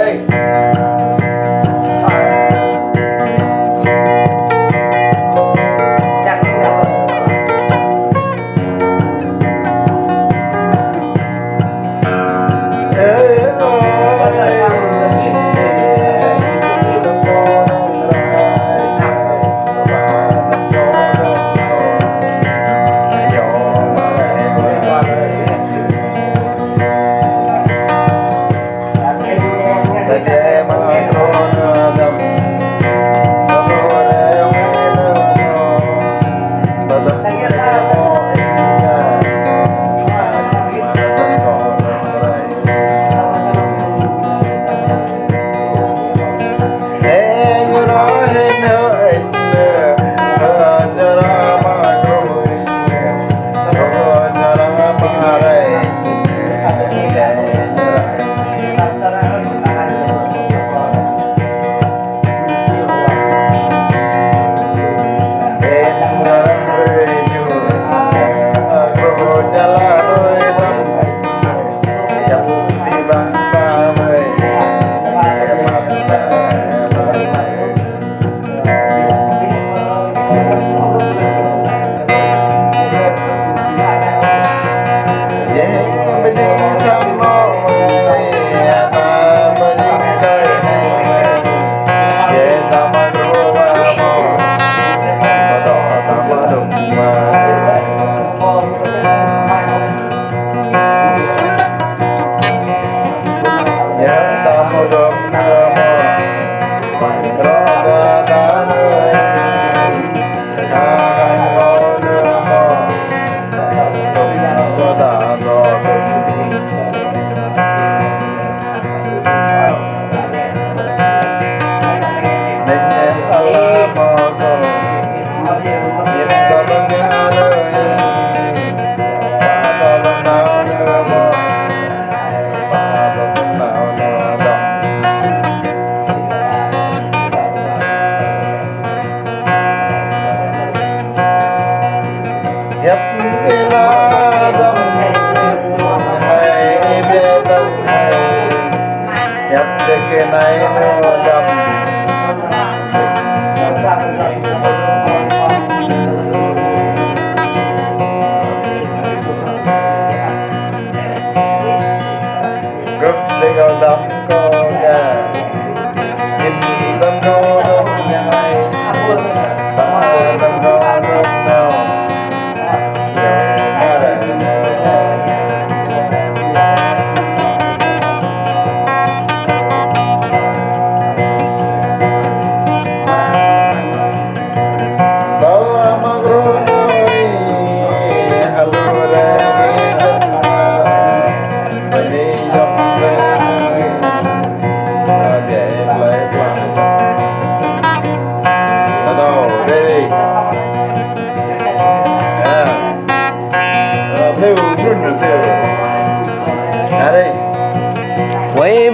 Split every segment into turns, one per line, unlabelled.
quay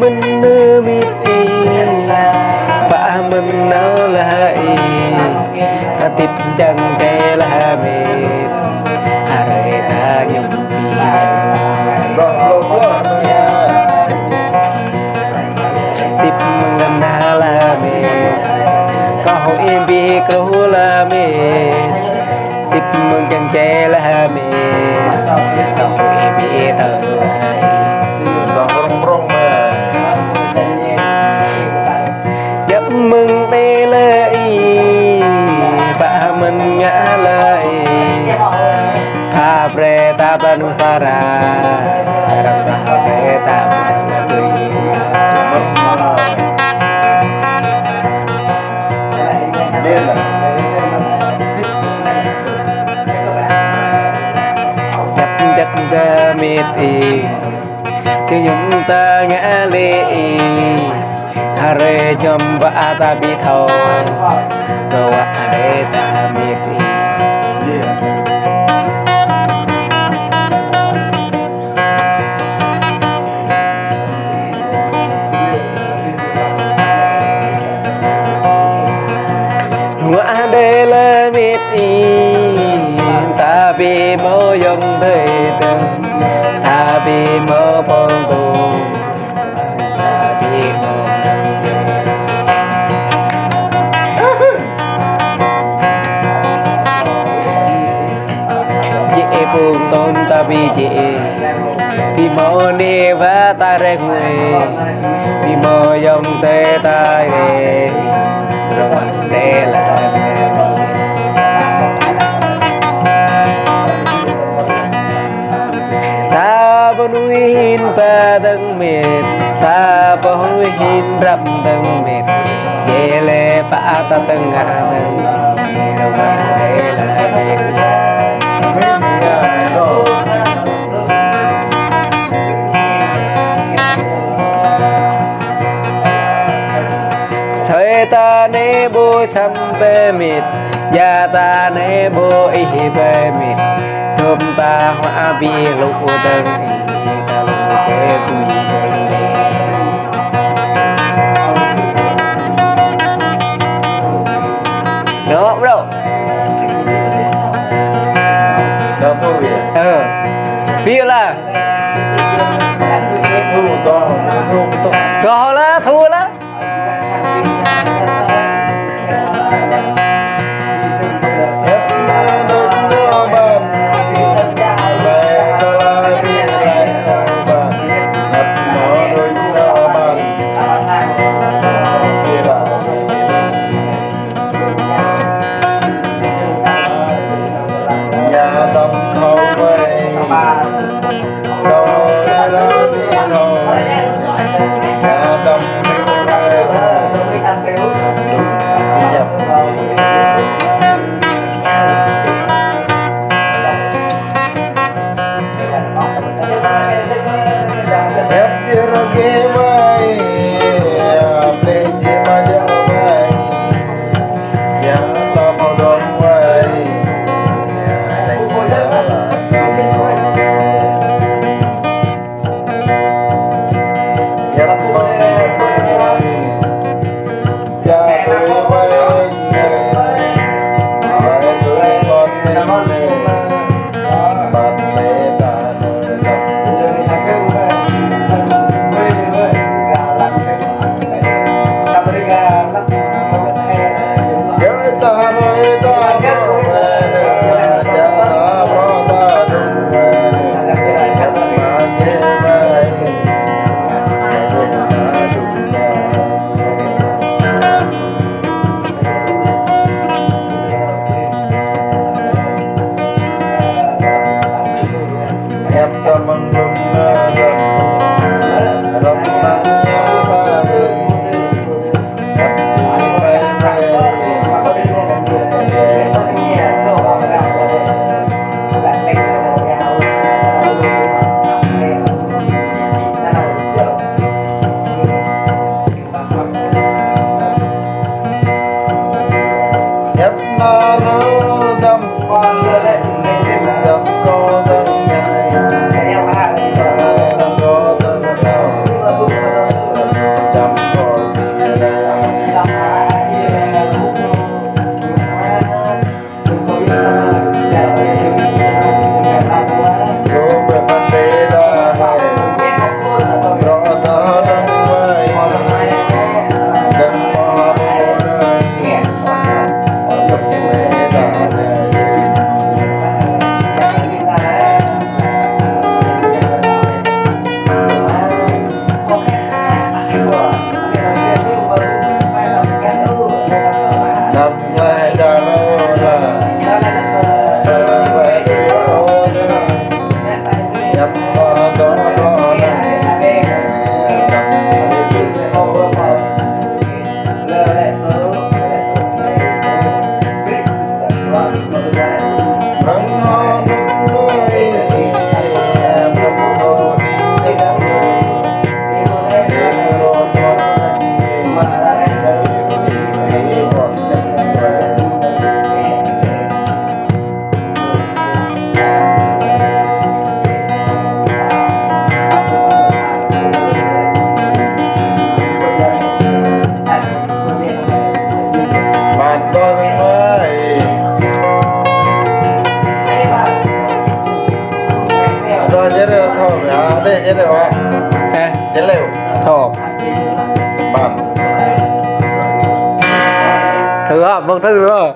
bên nơi biết ba mình nó lại tít chân ke là mệt are ta nhung tít mừng na là mệt có hội em bi câu là mệt tít mừng chân ke là mệt có hội em bi thở mừng tê lệ ba mình ngã lại ha pre ta ban para ha pre ta ban chắc ra mệt khi chúng ta ngã lệ are jamba ta bi thau no are ta miti wa ade la miti ta bi mo yong thei ta bi mo phong tu ta bi mo người đi mơ dòng tê tai về rồi tê là ta bơ nuôi hin ta đằng mệt ta bơ nuôi hin rập đằng mệt dễ lệ pa ta đằng ngà đằng rồi tê là mệt ta ne bo chăm bê mịt ya ta ne bo y bê mịt thơm ta hoa bi lục đơn ta lục kê tùy đó bro
đâu có việc
biết là có là thua là
chết rồi hả? Chết liều
thổ
bằng
thử hả? Vâng thử rồi